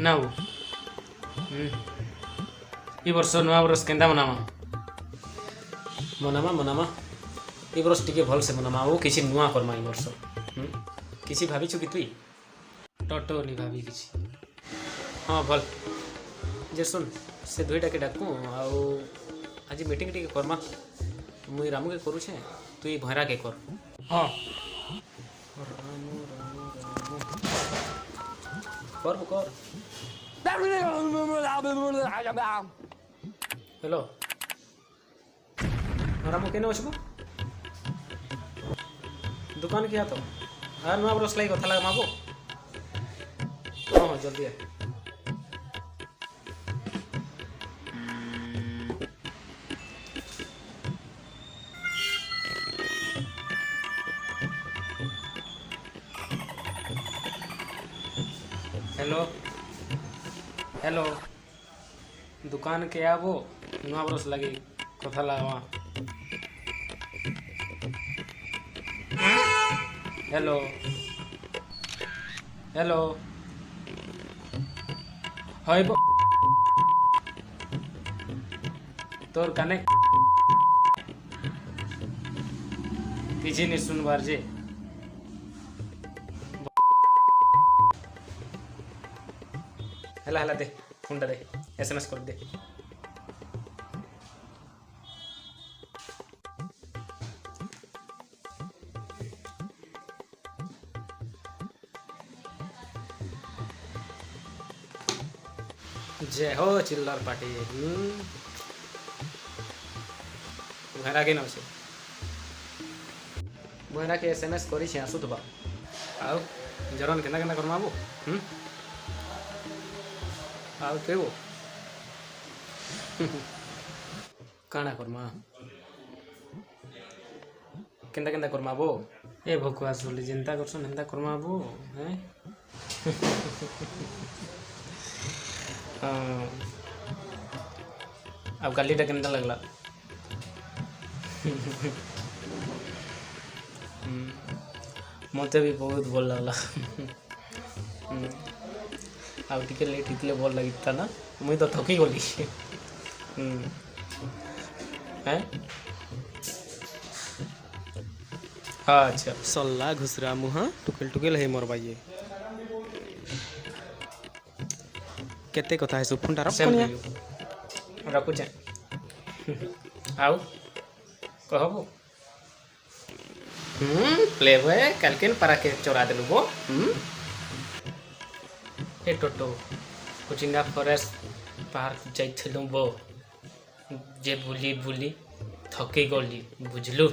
ना वो ये वर्ष नुआ बरस केंदा मनामा मनामा मनामा ये बरस टिके भल से मनामा वो किसी नुआ करमा ये वर्ष किसी भाभी छु कि तुई टटो नहीं भाभी किसी हाँ भल जे सुन से दुईटा के डाकू आउ आज मीटिंग टिके करमा मुई रामू के करू छे तुई भैरा के कर हाँ रामू रामू रामू कर हेलो रामू केने अछबो दुकान किया तो यार नुआ बरस लाई कथा लाग माबो हाँ जल्दी आ हेलो हेलो दुकान के आबो नुआ बरस लगी कथा लावा हेलो हेलो हाय तोर काने किसी नहीं सुनबार जे हला हला दे फोनटा दे एसएमएस कर दे जय हो चिल्लर पार्टी भैरा के नौसे भैरा के एसएमएस करी छे आसु दबा आउ जरन केना केना करमाबो आउ केबो काना करमा केंदा केंदा करमाबो ए भकुआ सोली चिंता करछन एंदा करमाबो हैं अब गालीटा केंदा लगला मते भी बहुत भल लगला अब टिके लेट हितले भल लगिता ना मुई तो थकी गली हैं अच्छा सल्ला घुसरा मुहा टुकेल टुकेल है मोर भाई केते कथा है सुफुंटा रखु छे आउ कहबो प्ले बॉय कलकेन पारा के चोरा देलु गो ए टोटो कुचिंगा फॉरेस्ट पार्क जाइथिलु बो जे बुली बुली थकी गली बुझलु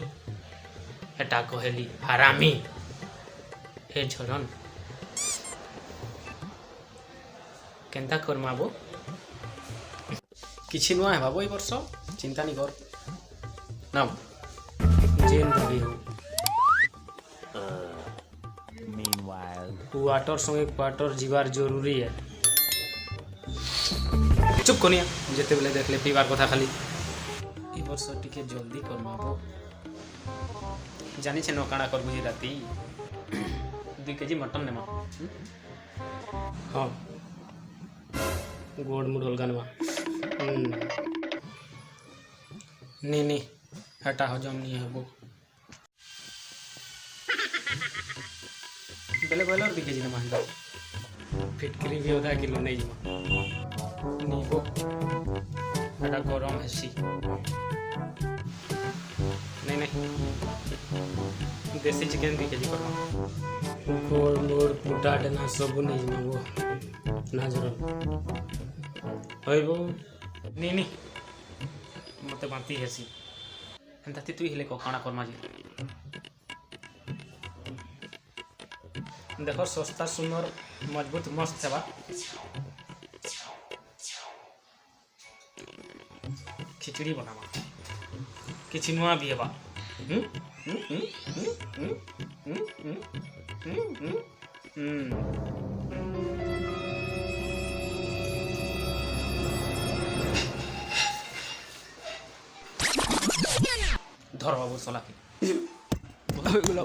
एटा कहली हरामी हे झरन केंता करमाबो किछि नुआ है बाबू ए वर्ष चिंता नहीं कर ना जेन भाभी हो क्वार्टर संगे क्वार्टर जीवार जरूरी है चुप कोनिया जेते बेले देख ले पीवार कथा खाली ई वर्ष टिके जल्दी करमाबो जानी छे न काना कर बुझी राती 2 केजी मटन नेमा हां गोड़ मुड़ हलगा नेमा नहीं हटा हजम नहीं है वो बेले बॉयलर 2 केजी नेमा फिटकरी भी आधा किलो नहीं वो हटा गरम हेसी नहीं देसी चिकन 2 केजी करवा गोड़ मोड़ पुटा डना सब नहीं वो ना जरूर होइबो नहीं मते बांती हेसी एंता तू हिले को काना करमा जी देखो सस्ता सुंदर मजबूत मस्त सेवा खिचड़ी बनावा किछि नुआ भी हेबा धर बाबू सोला ହେଇଗଲା